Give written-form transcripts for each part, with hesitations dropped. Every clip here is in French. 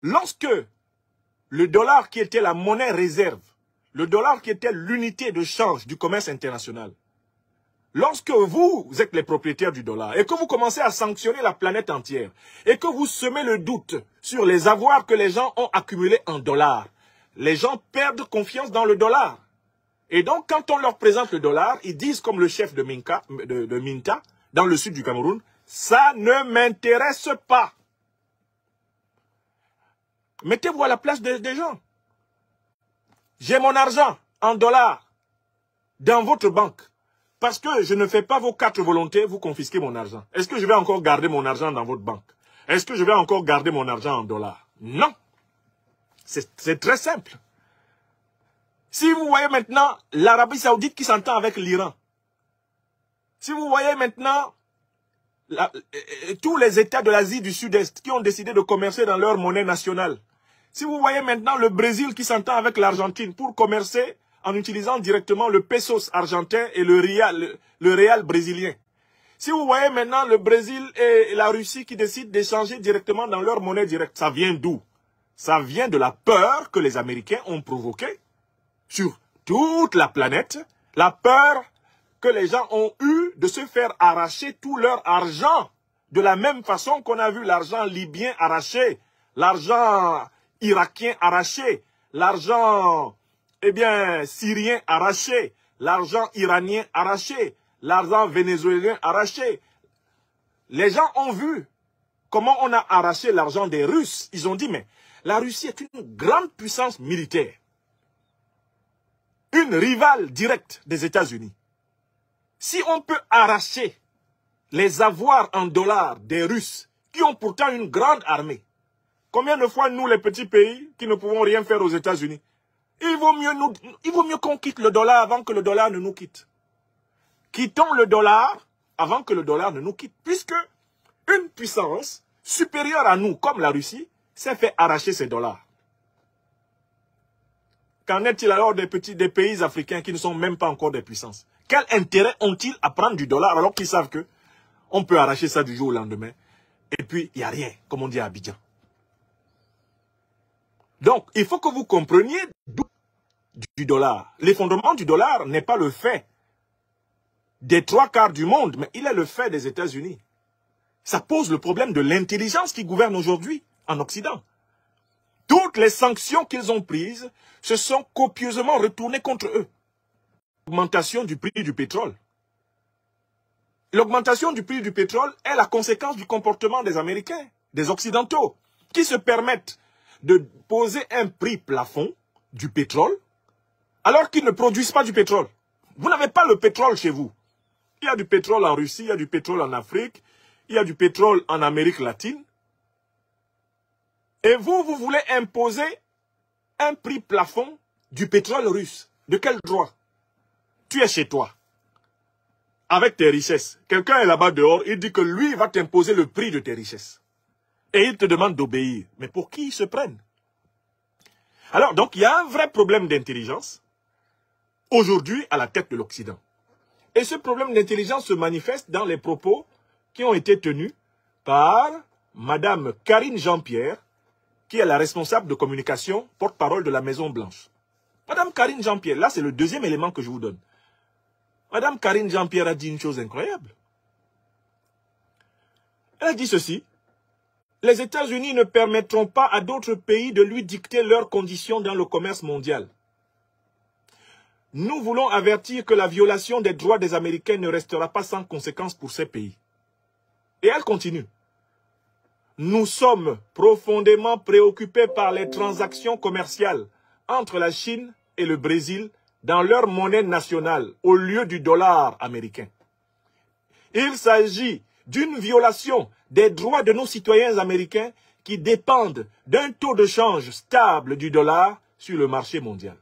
Lorsque le dollar qui était la monnaie réserve, le dollar qui était l'unité de change du commerce international, lorsque vous êtes les propriétaires du dollar et que vous commencez à sanctionner la planète entière et que vous semez le doute sur les avoirs que les gens ont accumulés en dollars, les gens perdent confiance dans le dollar. Et donc, quand on leur présente le dollar, ils disent comme le chef de Minta, dans le sud du Cameroun, ça ne m'intéresse pas. Mettez-vous à la place des gens. J'ai mon argent en dollars dans votre banque. Parce que je ne fais pas vos 4 volontés, vous confisquez mon argent. Est-ce que je vais encore garder mon argent dans votre banque? Est-ce que je vais encore garder mon argent en dollars? Non. C'est très simple. Si vous voyez maintenant l'Arabie Saoudite qui s'entend avec l'Iran, si vous voyez maintenant tous les États de l'Asie du Sud-Est qui ont décidé de commercer dans leur monnaie nationale, si vous voyez maintenant le Brésil qui s'entend avec l'Argentine pour commercer en utilisant directement le pesos argentin et le réal brésilien. Si vous voyez maintenant le Brésil et la Russie qui décident d'échanger directement dans leur monnaie directe, ça vient d'où? Ça vient de la peur que les Américains ont provoquée sur toute la planète, la peur que les gens ont eu de se faire arracher tout leur argent, de la même façon qu'on a vu l'argent libyen arraché, l'argent irakien arraché, l'argent syrien arraché, l'argent iranien arraché, l'argent vénézuélien arraché. Les gens ont vu comment on a arraché l'argent des Russes. Ils ont dit, mais la Russie est une grande puissance militaire, une rivale directe des États-Unis. Si on peut arracher les avoirs en dollars des Russes, qui ont pourtant une grande armée, combien de fois nous, les petits pays, qui ne pouvons rien faire aux États-Unis, il vaut mieux qu'on quitte le dollar avant que le dollar ne nous quitte. Quittons le dollar avant que le dollar ne nous quitte, puisque une puissance supérieure à nous, comme la Russie, s'est fait arracher ses dollars. Qu'en est-il alors des pays africains qui ne sont même pas encore des puissances? Quel intérêt ont-ils à prendre du dollar alors qu'ils savent que on peut arracher ça du jour au lendemain et puis il n'y a rien, comme on dit à Abidjan. Donc, il faut que vous compreniez du dollar. L'effondrement du dollar n'est pas le fait des 3/4 du monde, mais il est le fait des États-Unis. Ça pose le problème de l'intelligence qui gouverne aujourd'hui en Occident. Toutes les sanctions qu'ils ont prises se sont copieusement retournées contre eux. L'augmentation du prix du pétrole. L'augmentation du prix du pétrole est la conséquence du comportement des Américains, des Occidentaux, qui se permettent de poser un prix plafond du pétrole alors qu'ils ne produisent pas du pétrole. Vous n'avez pas le pétrole chez vous. Il y a du pétrole en Russie, il y a du pétrole en Afrique, il y a du pétrole en Amérique latine. Et vous voulez imposer un prix plafond du pétrole russe. De quel droit? Tu es chez toi, avec tes richesses. Quelqu'un est là-bas dehors, il dit que lui va t'imposer le prix de tes richesses. Et il te demande d'obéir. Mais pour qui ils se prennent? Alors, donc, il y a un vrai problème d'intelligence aujourd'hui à la tête de l'Occident. Et ce problème d'intelligence se manifeste dans les propos qui ont été tenus par Madame Karine Jean-Pierre, qui est la responsable de communication, porte-parole de la Maison-Blanche. Madame Karine Jean-Pierre, là c'est le deuxième élément que je vous donne. Madame Karine Jean-Pierre a dit une chose incroyable. Elle a dit ceci: les États-Unis ne permettront pas à d'autres pays de lui dicter leurs conditions dans le commerce mondial. Nous voulons avertir que la violation des droits des Américains ne restera pas sans conséquence pour ces pays. Et elle continue. Nous sommes profondément préoccupés par les transactions commerciales entre la Chine et le Brésil dans leur monnaie nationale au lieu du dollar américain. Il s'agit d'une violation des droits de nos citoyens américains qui dépendent d'un taux de change stable du dollar sur le marché mondial.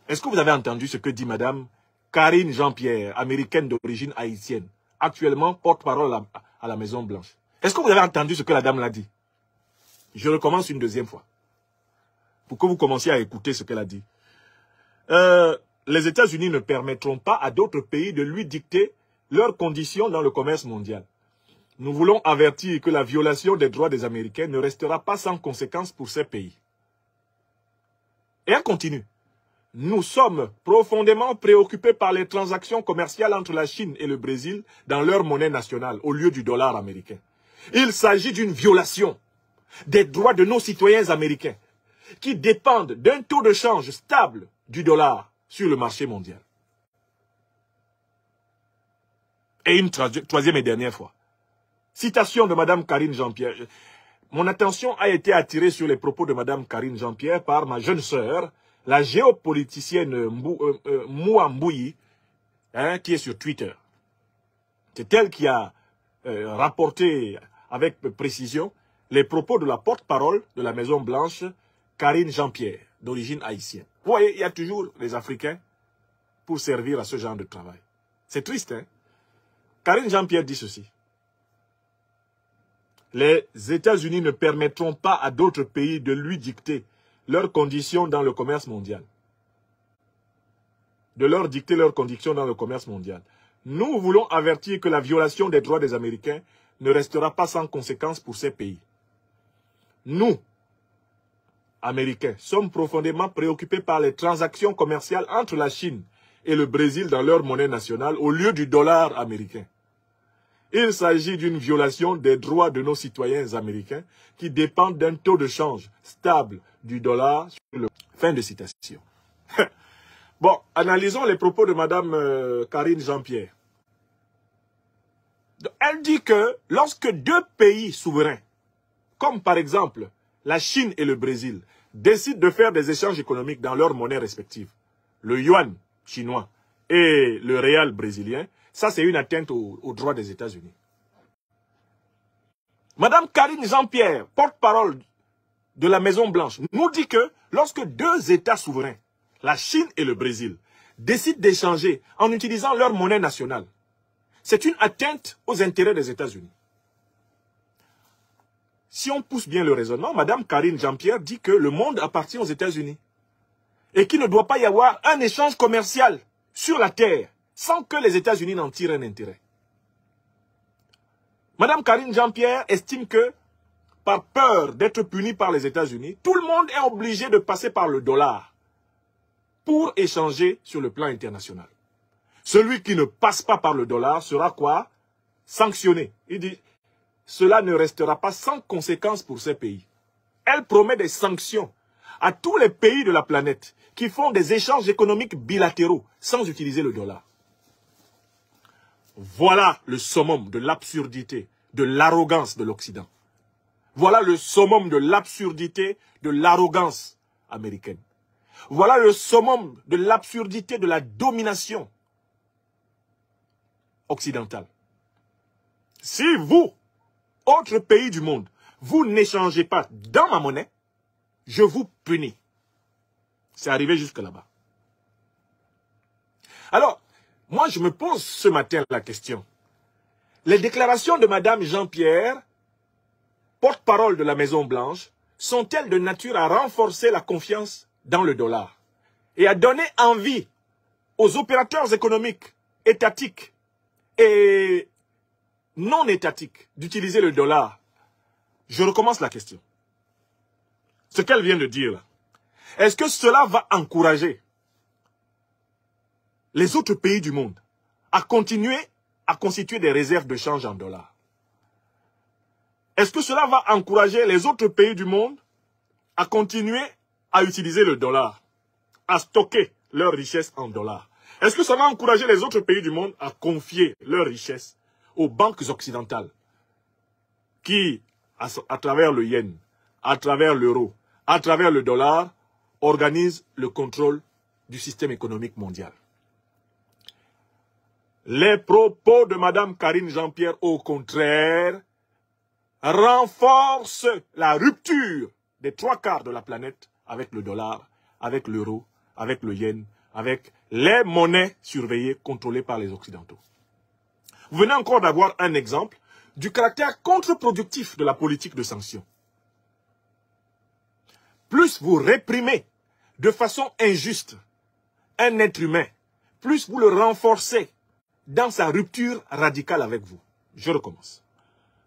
Est-ce que vous avez entendu ce que dit Madame Karine Jean-Pierre, américaine d'origine haïtienne, actuellement porte-parole à la Maison-Blanche? Est-ce que vous avez entendu ce que la dame l'a dit? Je recommence une deuxième fois, pour que vous commenciez à écouter ce qu'elle a dit. Les États-Unis ne permettront pas à d'autres pays de lui dicter leurs conditions dans le commerce mondial. Nous voulons avertir que la violation des droits des Américains ne restera pas sans conséquence pour ces pays. Et elle continue. Nous sommes profondément préoccupés par les transactions commerciales entre la Chine et le Brésil dans leur monnaie nationale au lieu du dollar américain. Il s'agit d'une violation des droits de nos citoyens américains qui dépendent d'un taux de change stable du dollar sur le marché mondial. Et une troisième et dernière fois. Citation de Mme Karine Jean-Pierre. Mon attention a été attirée sur les propos de Mme Karine Jean-Pierre par ma jeune sœur, la géopoliticienne Moua Mbouyi, qui est sur Twitter. C'est elle qui a rapporté avec précision les propos de la porte-parole de la Maison-Blanche, Karine Jean-Pierre, d'origine haïtienne. Vous voyez, il y a toujours les Africains pour servir à ce genre de travail. C'est triste, hein? Karine Jean-Pierre dit ceci. Les États-Unis ne permettront pas à d'autres pays de lui dicter leurs conditions dans le commerce mondial. De leur dicter leurs conditions dans le commerce mondial. Nous voulons avertir que la violation des droits des Américains ne restera pas sans conséquence pour ces pays. Nous, Américains, sommes profondément préoccupés par les transactions commerciales entre la Chine et le Brésil dans leur monnaie nationale au lieu du dollar américain. Il s'agit d'une violation des droits de nos citoyens américains qui dépendent d'un taux de change stable du dollar. Fin de citation. Bon, analysons les propos de Mme Karine Jean-Pierre. Elle dit que lorsque deux pays souverains, comme par exemple la Chine et le Brésil, décident de faire des échanges économiques dans leurs monnaies respectives, le yuan chinois et le réal brésilien, ça, c'est une atteinte aux droits des États-Unis. Madame Karine Jean-Pierre, porte-parole de la Maison-Blanche, nous dit que lorsque deux États souverains, la Chine et le Brésil, décident d'échanger en utilisant leur monnaie nationale, c'est une atteinte aux intérêts des États-Unis. Si on pousse bien le raisonnement, Madame Karine Jean-Pierre dit que le monde appartient aux États-Unis et qu'il ne doit pas y avoir un échange commercial sur la terre sans que les États-Unis n'en tirent un intérêt. Madame Karine Jean-Pierre estime que, par peur d'être puni par les États-Unis, tout le monde est obligé de passer par le dollar pour échanger sur le plan international. Celui qui ne passe pas par le dollar sera quoi? Sanctionné. Il dit, cela ne restera pas sans conséquence pour ces pays. Elle promet des sanctions à tous les pays de la planète qui font des échanges économiques bilatéraux sans utiliser le dollar. Voilà le summum de l'absurdité, de l'arrogance de l'Occident. Voilà le summum de l'absurdité, de l'arrogance américaine. Voilà le summum de l'absurdité de la domination occidentale. Si vous, autre pays du monde, vous n'échangez pas dans ma monnaie, je vous punis. C'est arrivé jusque là-bas. Alors, moi, je me pose ce matin la question. Les déclarations de Mme Jean-Pierre, porte-parole de la Maison-Blanche, sont-elles de nature à renforcer la confiance dans le dollar et à donner envie aux opérateurs économiques étatiques et non étatiques d'utiliser le dollar? Je recommence la question. Ce qu'elle vient de dire là, est-ce que cela va encourager les autres pays du monde à continuer à constituer des réserves de change en dollars? Est-ce que cela va encourager les autres pays du monde à continuer à utiliser le dollar, à stocker leurs richesses en dollars? Est-ce que ça va encourager les autres pays du monde à confier leurs richesses aux banques occidentales qui, à travers le yen, à travers l'euro, à travers le dollar, organisent le contrôle du système économique mondial? Les propos de Mme Karine Jean-Pierre, au contraire, renforcent la rupture des trois quarts de la planète avec le dollar, avec l'euro, avec le yen, avec les monnaies surveillées, contrôlées par les Occidentaux. Vous venez encore d'avoir un exemple du caractère contre-productif de la politique de sanctions. Plus vous réprimez de façon injuste un être humain, plus vous le renforcez dans sa rupture radicale avec vous. Je recommence.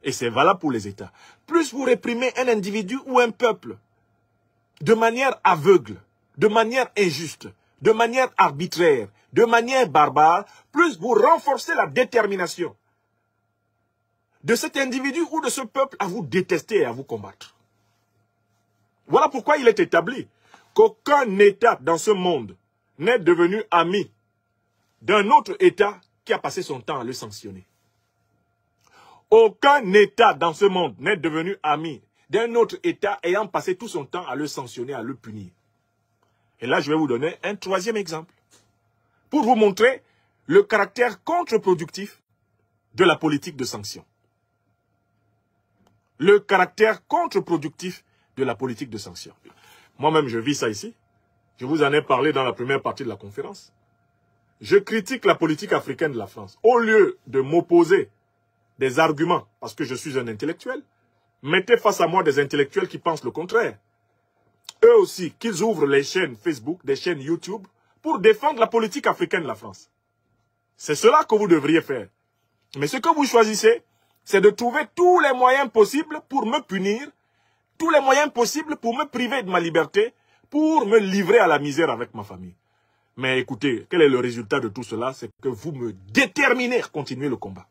et c'est valable pour les États, plus vous réprimez un individu ou un peuple de manière aveugle, de manière injuste, de manière arbitraire, de manière barbare, plus vous renforcez la détermination de cet individu ou de ce peuple à vous détester et à vous combattre. Voilà pourquoi il est établi qu'aucun État dans ce monde n'est devenu ami d'un autre État qui a passé son temps à le sanctionner. Aucun État dans ce monde n'est devenu ami d'un autre État ayant passé tout son temps à le sanctionner, à le punir. Et là, je vais vous donner un troisième exemple pour vous montrer le caractère contre-productif de la politique de sanction. Le caractère contre-productif de la politique de sanction. Moi-même, je vis ça ici. Je vous en ai parlé dans la première partie de la conférence. Je critique la politique africaine de la France. Au lieu de m'opposer des arguments, parce que je suis un intellectuel, mettez face à moi des intellectuels qui pensent le contraire. Eux aussi, qu'ils ouvrent les chaînes Facebook, des chaînes YouTube, pour défendre la politique africaine de la France. C'est cela que vous devriez faire. Mais ce que vous choisissez, c'est de trouver tous les moyens possibles pour me punir, tous les moyens possibles pour me priver de ma liberté, pour me livrer à la misère avec ma famille. Mais écoutez, quel est le résultat de tout cela? C'est que vous me déterminez à continuer le combat.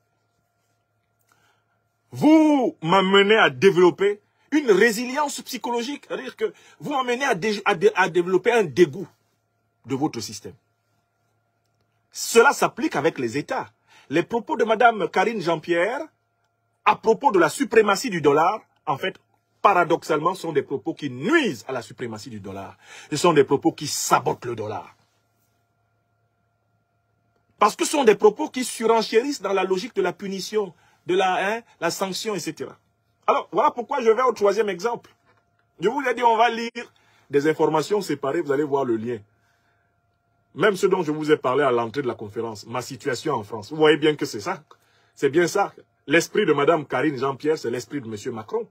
Vous m'amenez à développer une résilience psychologique, c'est-à-dire que vous m'amenez à développer un dégoût de votre système. Cela s'applique avec les États. Les propos de Mme Karine Jean-Pierre, à propos de la suprématie du dollar, en fait, paradoxalement, sont des propos qui nuisent à la suprématie du dollar. Ce sont des propos qui sabotent le dollar. Parce que ce sont des propos qui surenchérissent dans la logique de la punition, de la sanction, etc. Alors, voilà pourquoi je vais au troisième exemple. Je vous ai dit, on va lire des informations séparées, vous allez voir le lien. Même ce dont je vous ai parlé à l'entrée de la conférence, ma situation en France. Vous voyez bien que c'est ça. C'est bien ça. L'esprit de Mme Karine Jean-Pierre, c'est l'esprit de M. Macron.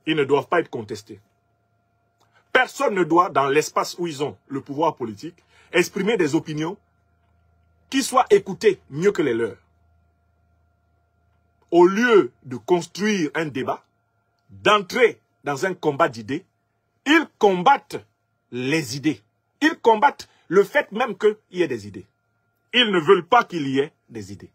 Ils ne doivent pas être contestés. Personne ne doit, dans l'espace où ils ont le pouvoir politique, exprimer des opinions qui soient écoutées mieux que les leurs. Au lieu de construire un débat, d'entrer dans un combat d'idées, ils combattent les idées. Ils combattent le fait même qu'il y ait des idées. Ils ne veulent pas qu'il y ait des idées.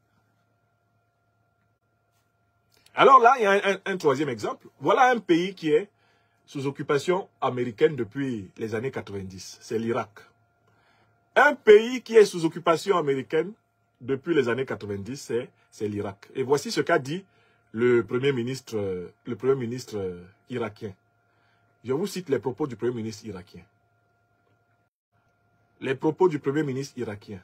Alors là, il y a un troisième exemple. Voilà un pays qui est sous occupation américaine depuis les années 90. C'est l'Irak. Un pays qui est sous occupation américaine depuis les années 90, c'est l'Irak. Et voici ce qu'a dit le Premier ministre irakien. Je vous cite les propos du Premier ministre irakien. Les propos du Premier ministre irakien.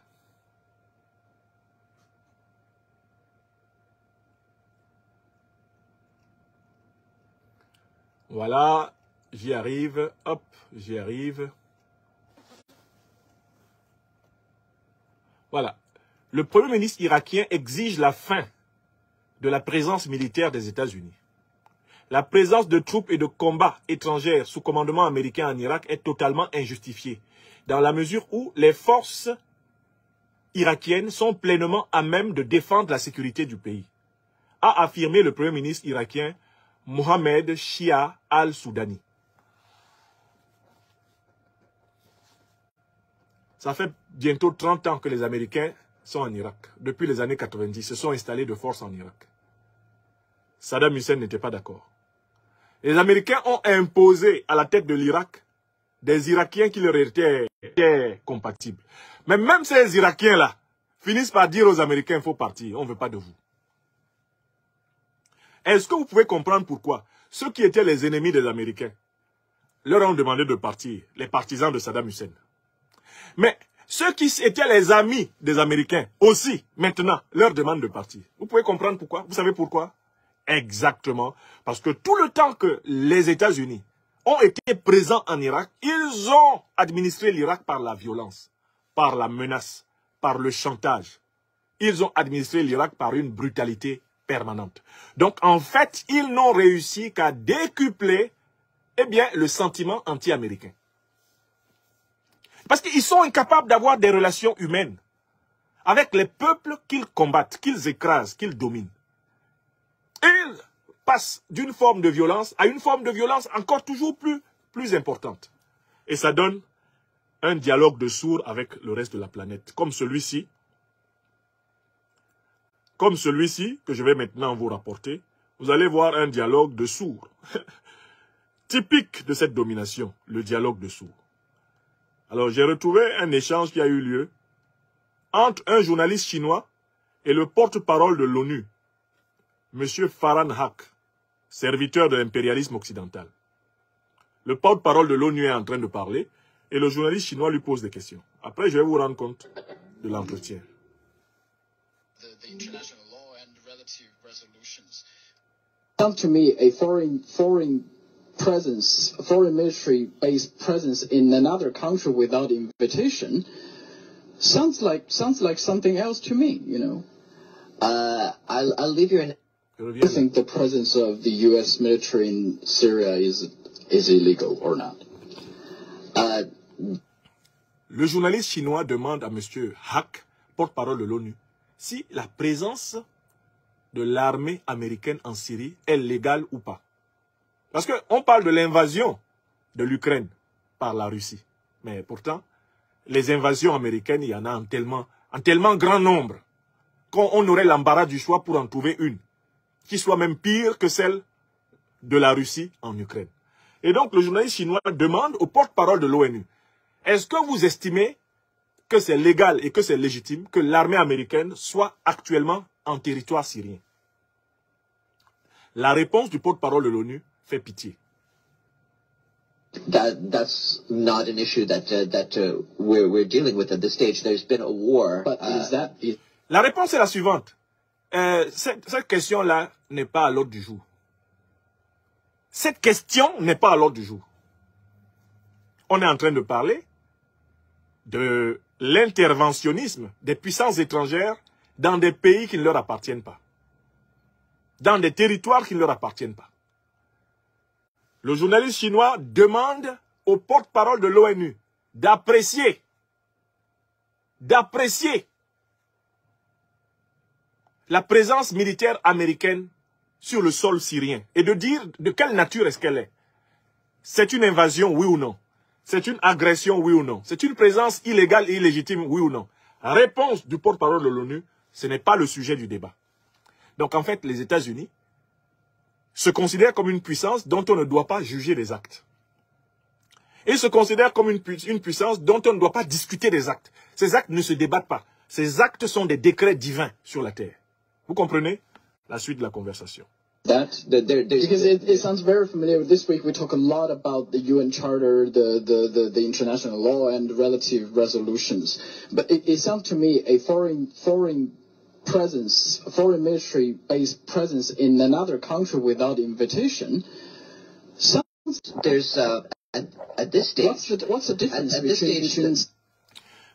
Voilà, j'y arrive, hop, j'y arrive. Voilà. Le Premier ministre irakien exige la fin de la présence militaire des États-Unis. La présence de troupes et de combats étrangères sous commandement américain en Irak est totalement injustifiée, dans la mesure où les forces irakiennes sont pleinement à même de défendre la sécurité du pays, a affirmé le Premier ministre irakien Mohamed Shia al-Soudani. Ça fait bientôt 30 ans que les Américains sont en Irak. Depuis les années 90, se sont installés de force en Irak. Saddam Hussein n'était pas d'accord. Les Américains ont imposé à la tête de l'Irak des Irakiens qui leur étaient compatibles. Mais même ces Irakiens-là finissent par dire aux Américains, il faut partir, on ne veut pas de vous. Est-ce que vous pouvez comprendre pourquoi ceux qui étaient les ennemis des Américains leur ont demandé de partir, les partisans de Saddam Hussein? Mais ceux qui étaient les amis des Américains aussi, maintenant, leur demandent de partir. Vous pouvez comprendre pourquoi? Vous savez pourquoi? Exactement. Parce que tout le temps que les États-Unis ont été présents en Irak, ils ont administré l'Irak par la violence, par la menace, par le chantage. Ils ont administré l'Irak par une brutalité permanente. Donc, en fait, ils n'ont réussi qu'à décupler, le sentiment anti-américain. Parce qu'ils sont incapables d'avoir des relations humaines avec les peuples qu'ils combattent, qu'ils écrasent, qu'ils dominent. Il passe d'une forme de violence à une forme de violence encore toujours plus importante. Et ça donne un dialogue de sourds avec le reste de la planète, comme celui-ci que je vais maintenant vous rapporter. Vous allez voir un dialogue de sourds, typique de cette domination, le dialogue de sourds. Alors j'ai retrouvé un échange qui a eu lieu entre un journaliste chinois et le porte-parole de l'ONU, M. Farhan Haq, serviteur de l'impérialisme occidental. Le porte-parole de l'ONU est en train de parler et le journaliste chinois lui pose des questions. Après, je vais vous rendre compte de l'entretien. Sounds to me a foreign presence, a foreign military-based presence in another country without invitation sounds like something else to me, you know. I'll leave you in. I think the presence of the U.S. military in Syria is illegal or not. Le journaliste chinois demande à M. Haq, porte-parole de l'ONU, si la présence de l'armée américaine en Syrie est légale ou pas. Parce qu'on parle de l'invasion de l'Ukraine par la Russie. Mais pourtant, les invasions américaines, il y en a en tellement grand nombre qu'on aurait l'embarras du choix pour en trouver une qui soit même pire que celle de la Russie en Ukraine. Et donc, le journaliste chinois demande au porte-parole de l'ONU, est-ce que vous estimez que c'est légal et que c'est légitime que l'armée américaine soit actuellement en territoire syrien? La réponse du porte-parole de l'ONU fait pitié. That's not an issue that we're dealing with at this stage. There's been a war. But La réponse est la suivante. Cette question-là n'est pas à l'ordre du jour. Cette question n'est pas à l'ordre du jour. On est en train de parler de l'interventionnisme des puissances étrangères dans des pays qui ne leur appartiennent pas. Dans des territoires qui ne leur appartiennent pas. Le journaliste chinois demande au porte-parole de l'ONU d'apprécier la présence militaire américaine sur le sol syrien et de dire de quelle nature est-ce qu'elle est. C'est une invasion, oui ou non? C'est une agression, oui ou non? C'est une présence illégale et illégitime, oui ou non? Réponse du porte-parole de l'ONU, ce n'est pas le sujet du débat. Donc en fait, les États-Unis se considèrent comme une puissance dont on ne doit pas juger les actes. Ils se considèrent comme une puissance dont on ne doit pas discuter des actes. Ces actes ne se débattent pas. Ces actes sont des décrets divins sur la terre. Vous comprenez la suite de la conversation? Because it sounds very familiar. This week we talk a lot about the UN Charter, the international law and relative resolutions. But it sounds to me a foreign presence, a foreign military-based presence in another country without invitation. There's at this stage. What's the difference between?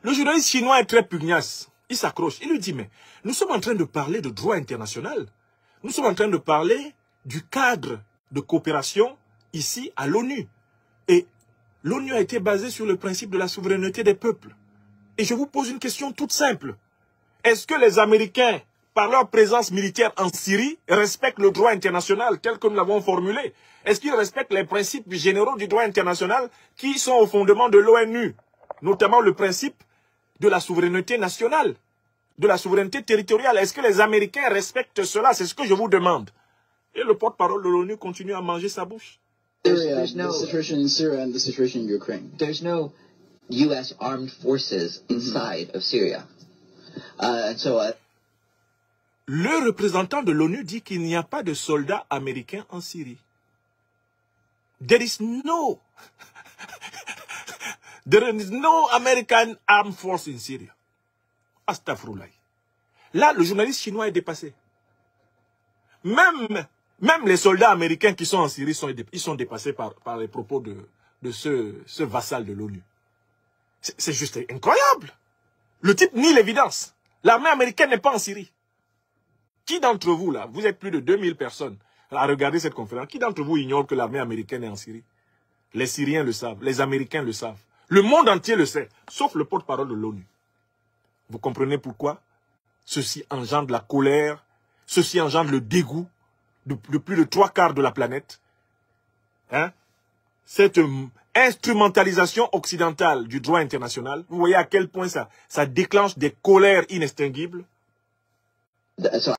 Le journaliste chinois est très pugnace. Il s'accroche. Il lui dit, mais nous sommes en train de parler de droit international. Nous sommes en train de parler du cadre de coopération ici à l'ONU. Et l'ONU a été basée sur le principe de la souveraineté des peuples. Et je vous pose une question toute simple. Est-ce que les Américains, par leur présence militaire en Syrie, respectent le droit international tel que nous l'avons formulé? Est-ce qu'ils respectent les principes généraux du droit international qui sont au fondement de l'ONU? Notamment le principe de la souveraineté nationale, de la souveraineté territoriale. Est-ce que les Américains respectent cela? C'est ce que je vous demande. Et le porte-parole de l'ONU continue à manger sa bouche. The situation in Syria and the situation in Ukraine. There's no U.S. armed forces inside of Syria. Le représentant de l'ONU dit qu'il n'y a pas de soldats américains en Syrie. There is no American armed force in Syria. Astaghfirullah. Là, le journaliste chinois est dépassé. Même les soldats américains qui sont en Syrie, ils sont dépassés par les propos de ce vassal de l'ONU. C'est juste incroyable. Le type nie l'évidence. L'armée américaine n'est pas en Syrie. Qui d'entre vous, là, vous êtes plus de 2000 personnes à regarder cette conférence, qui d'entre vous ignore que l'armée américaine est en Syrie? Les Syriens le savent, les Américains le savent. Le monde entier le sait, sauf le porte-parole de l'ONU. Vous comprenez pourquoi? Ceci engendre la colère, ceci engendre le dégoût de plus de 3/4 de la planète. Hein? Cette instrumentalisation occidentale du droit international, vous voyez à quel point ça déclenche des colères inextinguibles. So